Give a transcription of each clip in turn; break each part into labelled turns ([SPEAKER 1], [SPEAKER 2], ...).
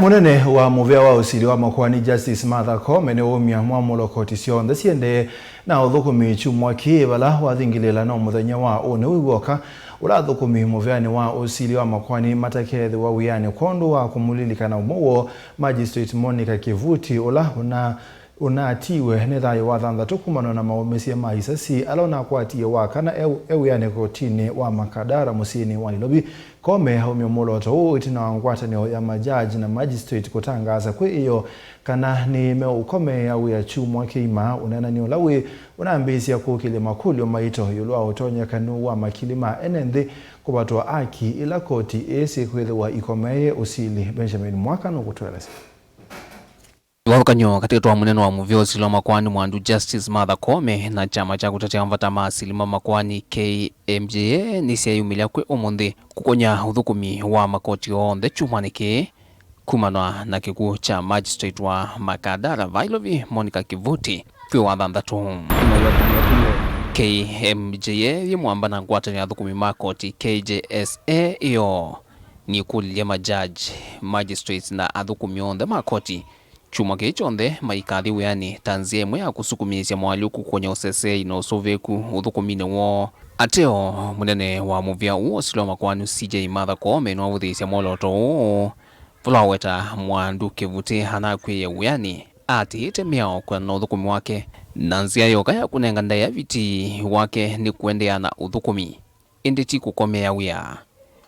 [SPEAKER 1] Munene wa muvea wa usiri wa makwani Justice Martha Koome ni umia mwamulo koti cionthe ciende na uthukumi chumwa kiibala wathingilela no muthenya wa une wiwoka urathukumi muveani wa usiri wa makwani matakethi wa wiani kondu wa kumulilikana umuo Magistrate Monica Kivuti unatiwe ni thayo wa thanthatu kumana na maumesia ma isasi alona kwatie wa kana ewiani kotini wa Makadara musini wa Nairobi. Koome haumia muloto huu itina ngwatanio ya majaji na magistrate kutangaza kwi iyo kana ni meukome ya wia chumwa kiima unena ni ulawi unaambisia kukili makulio maito yulua utonya kanu wa makilima enenthi kubatwa aki ila koti esi kwithiwa ikomeye usili. Benjamin Mwakano kutueleza.
[SPEAKER 2] Wakanyo katika toa muneno wa muvea usili wa makwani mwandu Justice Martha Koome na chama cha kutetea mvata maasilima makwani KMJA nisiyayumilia kwe umundi kukonya uthukumi wa makoti onthe chumwaniki kumanwa na kikuu cha magistrate wa Makadara Vailovi Monica Kivuti kwi wa thanthatu. KMJA yimwamba na ngwatanio ya thukumi makoti KJSA iyo ni kulilia majaji magistrates na athukumi onthe makoti chuma kichonthe maikathi wiani tanzia imwe ya kusukumisya mwaluku kwenye usese ino soveku uthukumine wo. Ateo munene wa muvea uo usili wa makwani CJ Martha Koome no avuthisya moloto uu vulaweta mwandu Kivuti hanakwiye wiani atiite miao kwa na uthukumi wake na nzia yoka ya kunenga ndaya viti wake ni kuendeana uthukumi indi ti kukomea wia.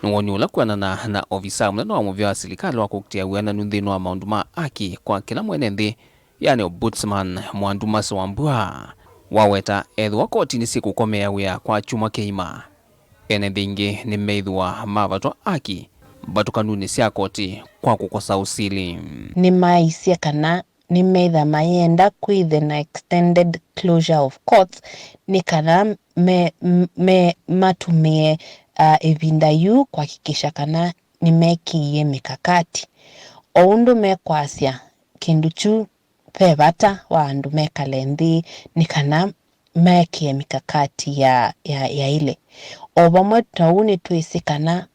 [SPEAKER 2] Nwoni ula kuanana na ofisa munene wa muvea wa silikali wa kukutia wiana nunthino wa maundu ma aki kwa kila mwene nthi yani ombudsman Mwandu Masi Wambua waweta ethu wa koti ni siku komea wia kwa chuma keima ene thingi ni meithwa mavatwa aki batukanuni sia koti kwa kukosa usili
[SPEAKER 3] ni maisia kana ni meitha mayenda kwithe na extended closure of courts ni kana matumie evinda yu kuhakikisha kana nimekiie mikakati oundu mekwasya kindu chu pevata wa andu mekale nthi ni kana mekie mikakati ya ile o vamwe tauni twisi kana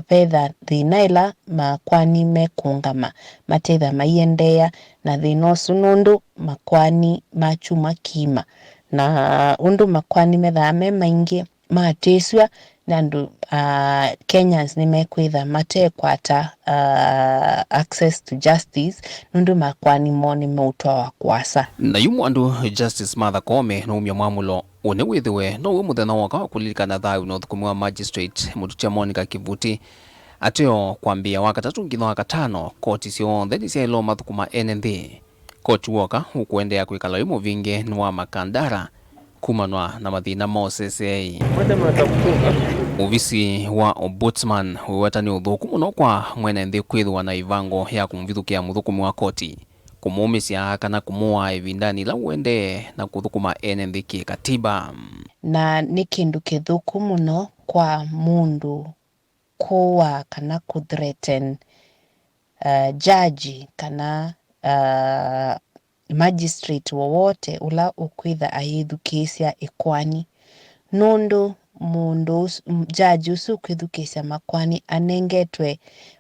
[SPEAKER 3] petha thina ila makwani mekungama mateitha maiendea na thina usu nundu makwani machuma kima na undu makwani methame maingi matiswa nandu Kenyans ni mekwitha matekwata access to justice nundu makwani moni mautwa wa kwasa.
[SPEAKER 2] Na yumu andu Justice Martha Koome no umya mwamulo une withiwe no uwe muthena waka wa kulilikana thayu na uthukumi wa magistrate mututia Monica Kivuti ateo kwambia wakatatu ngitho wakatano koti cionthe nisyailo mathukuma ene nthi koti woka ukuendea kwikala yu muvinge ni wa Makadara kumanwa na mathina mosese. Uvisi wa ombudsman wiweta ni uthuku muno kwa mwene nthi kwithwa na ivango ya kumvithukia muthukumi wa koti kumuumisya kana kumua ivindani la uende na kuthukuma ene nthi kikatiba
[SPEAKER 3] na ni kindu kithuku muno kwa mundu kuwa kana kuthreaten jaji kana magistrate wowote ula ukwitha aithukisya ikwani nundu mundu jaji usu kwithukisya makwani anengetwe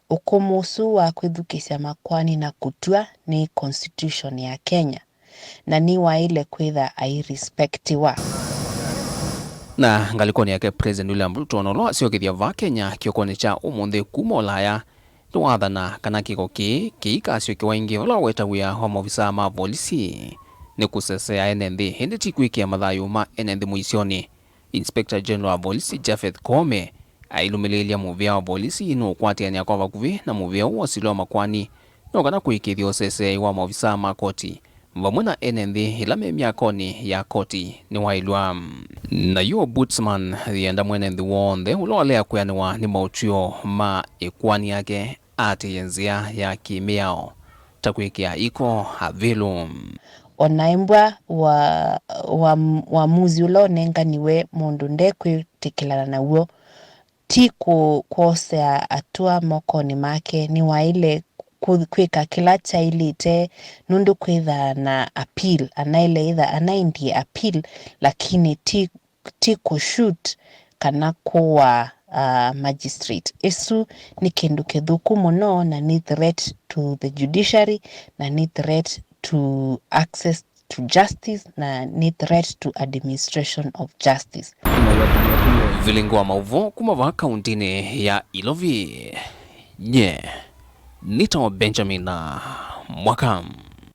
[SPEAKER 3] ukumusu wa kwithukisya makwani na kutua ni constitution ya Kenya na ni wa ile kwitha airespectiwa
[SPEAKER 2] na ngalikoni yake President William Ruto no lo siokithia va Kenya kiokoni cha umunthi kuma Ulaya tuwathana kana kiko kiikasyo kiwaingi wala weta wia wa maofisa ma polisi ni kusesea ene nthi hindi tikwikia mathayu ma ene nthi muisioni. Inspector General wa polisi Japhet Koome ailumililia muvea wa polisi no kwatiania kwa vakuvi na muvea wa usili wa makwani no kana kuikithia usesei wa maofisa ma koti vamwe na ene nthi ila me miakoni ya koti ni wailwa. Na yu ombudsman thienda mwene nthi wonthe ulolea kuyaniwa ni mautio ma ikwani yake ati yenzia ya kimiao takwikia iko havilu
[SPEAKER 3] onaimbwa wa muzi ulo nenga niwe mundu ndekwitikilana na uo tiku kwosea atua mokoni make ni wa ile kwika kila chailite nundu kwitha na appeal anaile either anaindi appeal lakini ti kushoot kana kuwa magistrate. Isu ni kindu kithuku muno na ni threat to the judiciary na ni threat to access to justice na ni threat to administration of justice.
[SPEAKER 2] Vilingwa mauvo kumava kauntini ya Ilovi. Nye Nito Benjamin Mwakam.